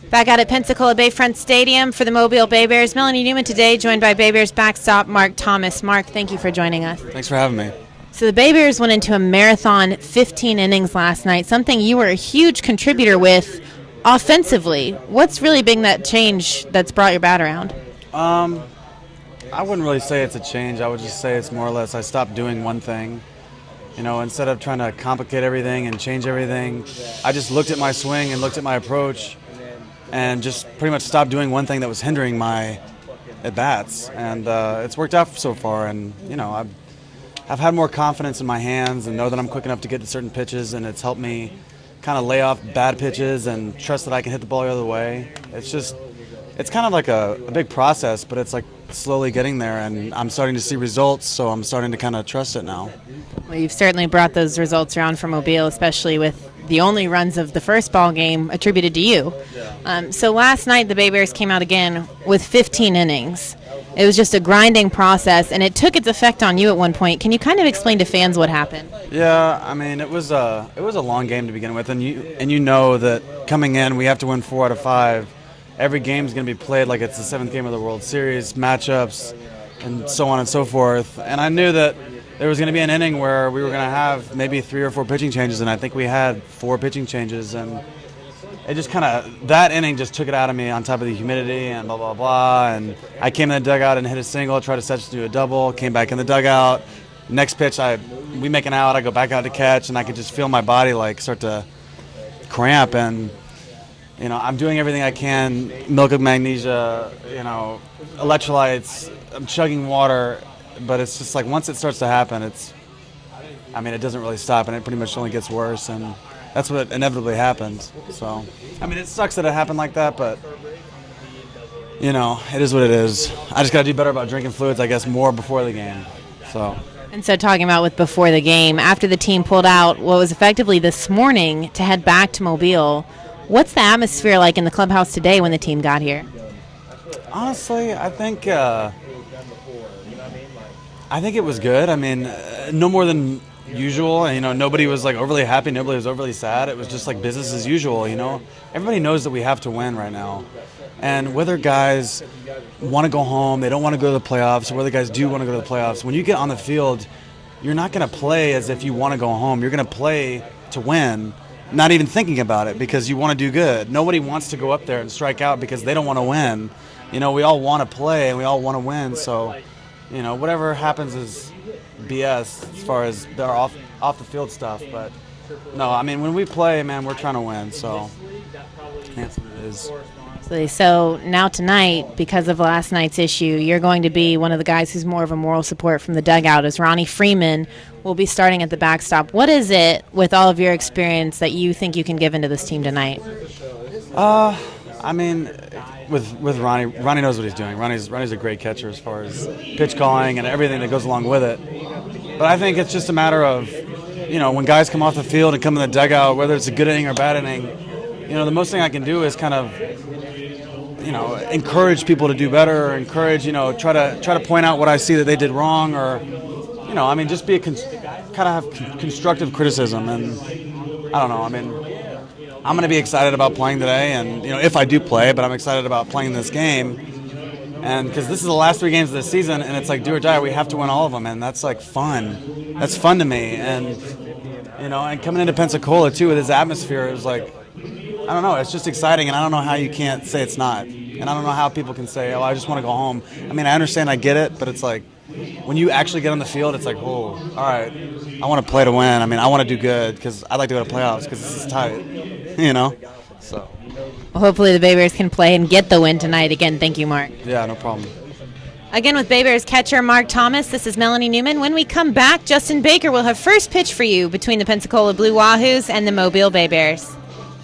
Back out at Pensacola Bayfront Stadium for the Mobile BayBears. Melanie Newman today, joined by BayBears backstop Mark Thomas. Mark, thank you for joining us. Thanks for having me. So the BayBears went into a marathon 15 innings last night, something you were a huge contributor with offensively. What's really been that change that's brought your bat around? I wouldn't really say it's a change. I would just say it's more or less I stopped doing one thing. You know, instead of trying to complicate everything and change everything, I just looked at my swing and looked at my approach and just pretty much stopped doing one thing that was hindering my at-bats. And it's worked out so far. And, you know, I've had more confidence in my hands and know that I'm quick enough to get to certain pitches, and it's helped me kind of lay off bad pitches and trust that I can hit the ball the other way. It's kind of like a big process, but it's like slowly getting there, and I'm starting to see results, so I'm starting to kind of trust it now. Well, you've certainly brought those results around for Mobile, especially with the only runs of the first ball game attributed to you. So last night the BayBears came out again with 15 innings. It was just a grinding process, and it took its effect on you at one point. Can you kind of explain to fans what happened? Yeah, I mean, it was a long game to begin with, and you know that coming in we have to win 4 out of 5. Every game is going to be played like it's the 7th game of the World Series, matchups, and so on and so forth. And I knew that there was going to be an inning where we were going to have maybe 3 or 4 pitching changes, and I think we had 4 pitching changes, and it just kind of, that inning just took it out of me on top of the humidity and blah, blah, blah. And I came in the dugout and hit a single, tried to set to do a double, came back in the dugout. Next pitch, we make an out, I go back out to catch, and I could just feel my body like start to cramp. And, you know, I'm doing everything I can, milk of magnesia, you know, electrolytes, I'm chugging water, but it's just like once it starts to happen, it doesn't really stop, and it pretty much only gets worse. And that's what inevitably happens. So, I mean, it sucks that it happened like that, but, you know, it is what it is. I just got to do better about drinking fluids, I guess, more before the game. And so talking about with before the game, after the team pulled out what was effectively this morning to head back to Mobile, what's the atmosphere like in the clubhouse today when the team got here? Honestly, I think it was good. I mean, no more than usual. You know, nobody was like overly happy, nobody was overly sad. It was just like business as usual, you know. Everybody knows that we have to win right now. And whether guys want to go home, they don't want to go to the playoffs, or whether guys do want to go to the playoffs, when you get on the field, you're not going to play as if you want to go home. You're going to play to win, not even thinking about it, because you want to do good. Nobody wants to go up there and strike out because they don't want to win. You know, we all want to play and we all want to win. So, you know, whatever happens is BS as far as their off the field stuff. But no, I mean, when we play, man, we're trying to win. So that's what it is. So now tonight, because of last night's issue, you're going to be one of the guys who's more of a moral support from the dugout, as Ronnie Freeman will be starting at the backstop. What is it, with all of your experience, that you think you can give into this team tonight? I mean, with Ronnie knows what he's doing. Ronnie's a great catcher as far as pitch calling and everything that goes along with it. But I think it's just a matter of, you know, when guys come off the field and come in the dugout, whether it's a good inning or bad inning, you know, the most thing I can do is kind of, you know, encourage people to do better, or encourage, you know, try to point out what I see that they did wrong, or, you know, I mean, just be kind of have constructive criticism. And I don't know, I mean, I'm going to be excited about playing today, and, you know, if I do play, but I'm excited about playing this game, and because this is the last 3 games of the season, and it's like do or die, we have to win all of them, and that's like fun. That's fun to me. And, you know, and coming into Pensacola too with this atmosphere, it was like, I don't know, it's just exciting, and I don't know how you can't say it's not. And I don't know how people can say, oh, I just want to go home. I mean, I understand, I get it, but it's like, when you actually get on the field, it's like, oh, all right, I want to play to win. I mean, I want to do good because I'd like to go to playoffs because this is tight, you know? So. Well, hopefully the BayBears can play and get the win tonight. Again, thank you, Mark. Yeah, no problem. Again, with BayBears catcher Mark Thomas, this is Melanie Newman. When we come back, Justin Baker will have first pitch for you between the Pensacola Blue Wahoos and the Mobile BayBears.